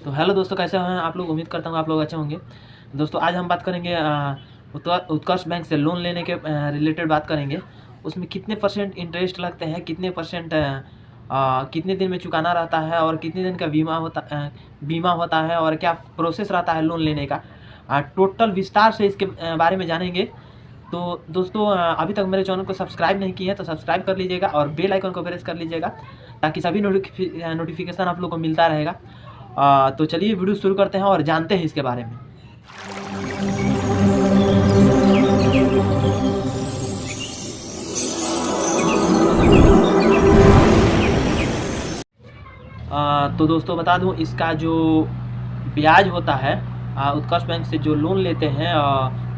तो हेलो दोस्तों, कैसे हैं आप लोग। उम्मीद करता हूँ आप लोग अच्छे होंगे। दोस्तों आज हम बात करेंगे उत्कर्ष बैंक से लोन लेने के रिलेटेड बात करेंगे। उसमें कितने परसेंट इंटरेस्ट लगते हैं, कितने परसेंट कितने दिन में चुकाना रहता है और कितने दिन का बीमा होता है और क्या प्रोसेस रहता है लोन लेने का। टोटल विस्तार से इसके बारे में जानेंगे। तो दोस्तों अभी तक मेरे चैनल को सब्सक्राइब नहीं किए हैं तो सब्सक्राइब कर लीजिएगा और बेल आइकन को प्रेस कर लीजिएगा ताकि सभी नोटिफिकेशन आप लोग को मिलता रहेगा। तो चलिए वीडियो शुरू करते हैं और जानते हैं इसके बारे में। तो दोस्तों बता दूं, इसका जो ब्याज होता है उत्कर्ष बैंक से जो लोन लेते हैं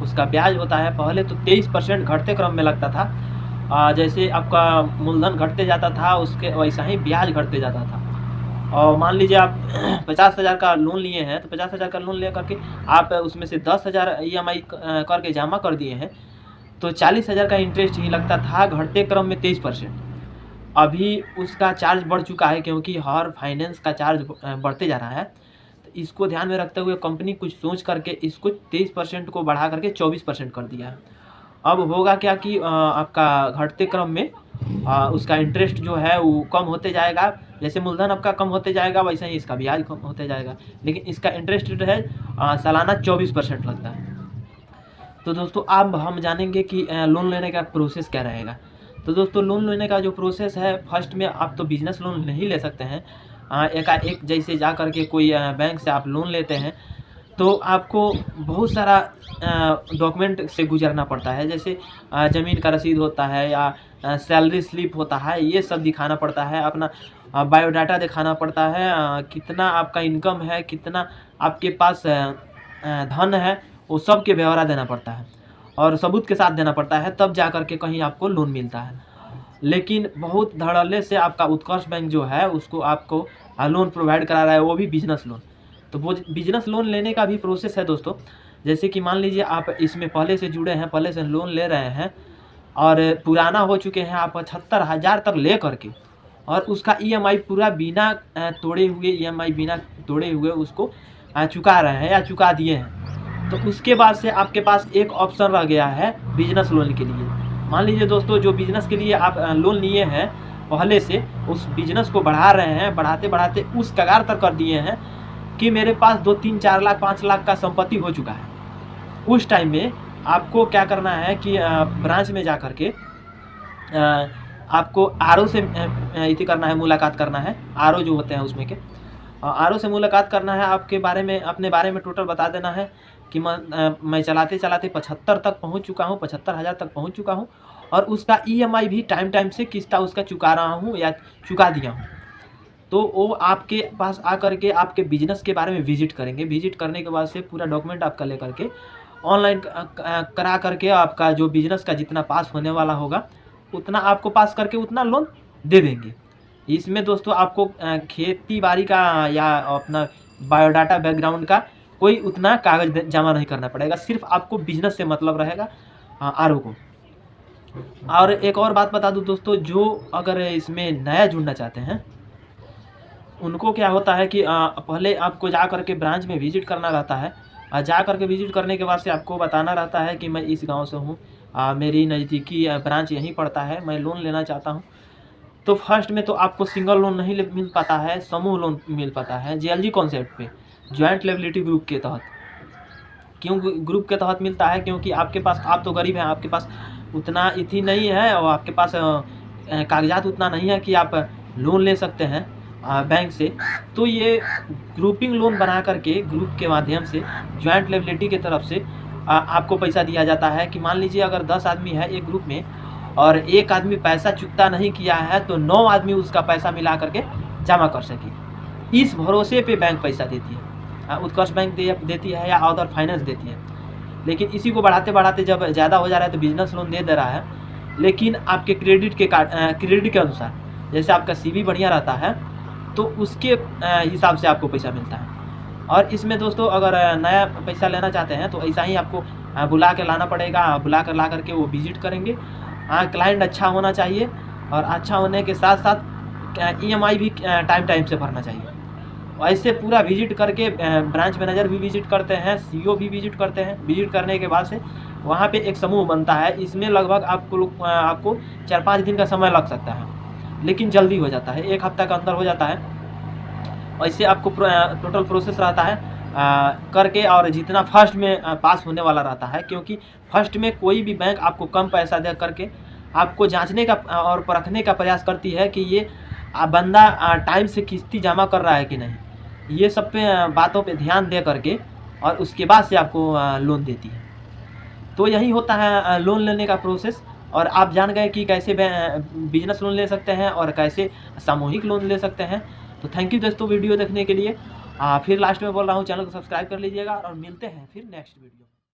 उसका ब्याज होता है। पहले तो 23% घटते क्रम में लगता था। जैसे आपका मूलधन घटते जाता था उसके वैसा ही ब्याज घटते जाता था। और मान लीजिए आप 50,000 का लोन लिए हैं तो 50,000 का लोन ले करके आप उसमें से 10,000 EMI करके जमा कर दिए हैं तो 40,000 का इंटरेस्ट ही लगता था, घटते क्रम में 23%। अभी उसका चार्ज बढ़ चुका है क्योंकि हर फाइनेंस का चार्ज बढ़ते जा रहा है। तो इसको ध्यान में रखते हुए कंपनी कुछ सोच करके इसको 23% को बढ़ा करके 24% कर दिया है। अब होगा क्या कि आपका घटते क्रम में उसका इंटरेस्ट जो है वो कम होते जाएगा। जैसे मूलधन आपका कम होते जाएगा वैसे ही इसका ब्याज कम होते जाएगा, लेकिन इसका इंटरेस्ट रेट है सालाना 24% लगता है। तो दोस्तों अब हम जानेंगे कि लोन लेने का प्रोसेस क्या रहेगा। तो दोस्तों लोन लेने का जो प्रोसेस है, फर्स्ट में आप तो बिजनेस लोन नहीं ले सकते हैं। एकाएक जैसे जा करके कोई बैंक से आप लोन लेते हैं तो आपको बहुत सारा डॉक्यूमेंट से गुजरना पड़ता है। जैसे ज़मीन का रसीद होता है या सैलरी स्लिप होता है, ये सब दिखाना पड़ता है। अपना बायोडाटा दिखाना पड़ता है, कितना आपका इनकम है, कितना आपके पास धन है, वो सब के ब्यौरा देना पड़ता है और सबूत के साथ देना पड़ता है, तब जा कर के कहीं आपको लोन मिलता है। लेकिन बहुत धड़ल्ले से आपका उत्कर्ष बैंक जो है उसको आपको लोन प्रोवाइड करा रहा है, वो भी बिजनेस लोन। तो वो बिजनेस लोन लेने का भी प्रोसेस है दोस्तों। जैसे कि मान लीजिए आप इसमें पहले से जुड़े हैं, पहले से लोन ले रहे हैं और पुराना हो चुके हैं आप 75,000 तक ले करके, और उसका EMI पूरा बिना तोड़े हुए, EMI बिना तोड़े हुए उसको चुका रहे हैं या चुका दिए हैं, तो उसके बाद से आपके पास एक ऑप्शन रह गया है बिजनेस लोन के लिए। मान लीजिए दोस्तों, जो बिजनेस के लिए आप लोन लिए हैं पहले से, उस बिजनेस को बढ़ा रहे हैं, बढ़ाते बढ़ाते उस कगार तक कर दिए हैं कि मेरे पास 2, 3, 4 लाख 5 लाख का संपत्ति हो चुका है। उस टाइम में आपको क्या करना है कि ब्रांच में जा कर के आपको RO से इति करना है, मुलाकात करना है। RO जो होते हैं उसमें के RO से मुलाकात करना है। आपके बारे में, अपने बारे में टोटल बता देना है कि मैं चलाते चलाते 75 तक पहुंच चुका हूं, 75,000 तक पहुंच चुका हूं और उसका EMI भी टाइम से किस्ता उसका चुका रहा हूं या चुका दिया हूं। तो वो आपके पास आकर के आपके बिजनेस के बारे में विजिट करेंगे। विजिट करने के बाद से पूरा डॉक्यूमेंट आपका लेकर के ऑनलाइन करा करके आपका जो बिजनेस का जितना पास होने वाला होगा उतना आपको पास करके उतना लोन दे देंगे। इसमें दोस्तों आपको खेती बाड़ी का या अपना बायोडाटा बैकग्राउंड का कोई उतना कागज जमा नहीं करना पड़ेगा, सिर्फ आपको बिजनेस से मतलब रहेगा RO को। और एक और बात बता दूं दोस्तों, जो अगर इसमें नया जुड़ना चाहते हैं उनको क्या होता है कि पहले आपको जा करके ब्रांच में विजिट करना रहता है। जा करके विजिट करने के बाद से आपको बताना रहता है कि मैं इस गांव से हूँ, मेरी नज़दीकी ब्रांच यहीं पड़ता है, मैं लोन लेना चाहता हूँ। तो फर्स्ट में तो आपको सिंगल लोन नहीं मिल पाता है, समूह लोन मिल पाता है JLG कॉन्सेप्ट पे, जॉइंट लायबिलिटी ग्रुप के तहत। क्यों ग्रुप के तहत मिलता है? क्योंकि आपके पास, आप तो गरीब हैं, आपके पास उतना इथी नहीं है और आपके पास कागजात उतना नहीं है कि आप लोन ले सकते हैं बैंक से। तो ये ग्रुपिंग लोन बना करके ग्रुप के माध्यम से जॉइंट लायबिलिटी की तरफ से आपको पैसा दिया जाता है कि मान लीजिए अगर 10 आदमी है एक ग्रुप में और एक आदमी पैसा चुकता नहीं किया है तो 9 आदमी उसका पैसा मिला करके जमा कर सके। इस भरोसे पे बैंक पैसा देती है, उत्कर्ष बैंक देती है या अदर फाइनेंस देती है। लेकिन इसी को बढ़ाते बढ़ाते जब ज़्यादा हो जा रहा है तो बिजनेस लोन दे रहा है, लेकिन आपके क्रेडिट के अनुसार। जैसे आपका CV बढ़िया रहता है तो उसके हिसाब से आपको पैसा मिलता है। और इसमें दोस्तों अगर नया पैसा लेना चाहते हैं तो ऐसा ही आपको बुला के लाना पड़ेगा, बुला कर ला करके वो विजिट करेंगे। क्लाइंट अच्छा होना चाहिए और अच्छा होने के साथ साथ EMI भी टाइम से भरना चाहिए। ऐसे पूरा विजिट करके ब्रांच मैनेजर भी विजिट करते हैं, सीईओ भी विजिट करते हैं। विजिट करने के बाद से वहाँ पे एक समूह बनता है। इसमें लगभग आपको 4-5 दिन का समय लग सकता है, लेकिन जल्दी हो जाता है, 1 हफ्ता के अंदर हो जाता है। ऐसे आपको टोटल प्रोसेस रहता है करके, और जितना फर्स्ट में पास होने वाला रहता है, क्योंकि फर्स्ट में कोई भी बैंक आपको कम पैसा दे करके आपको जांचने का और परखने का प्रयास करती है कि ये बंदा टाइम से किस्ती जमा कर रहा है कि नहीं। ये सब पे बातों पे ध्यान दे करके और उसके बाद से आपको लोन देती है। तो यही होता है लोन लेने का प्रोसेस। और आप जान गए कि कैसे बिजनेस लोन ले सकते हैं और कैसे सामूहिक लोन ले सकते हैं। तो थैंक यू दोस्तों वीडियो देखने के लिए। फिर लास्ट में बोल रहा हूँ, चैनल को सब्सक्राइब कर लीजिएगा और मिलते हैं फिर नेक्स्ट वीडियो।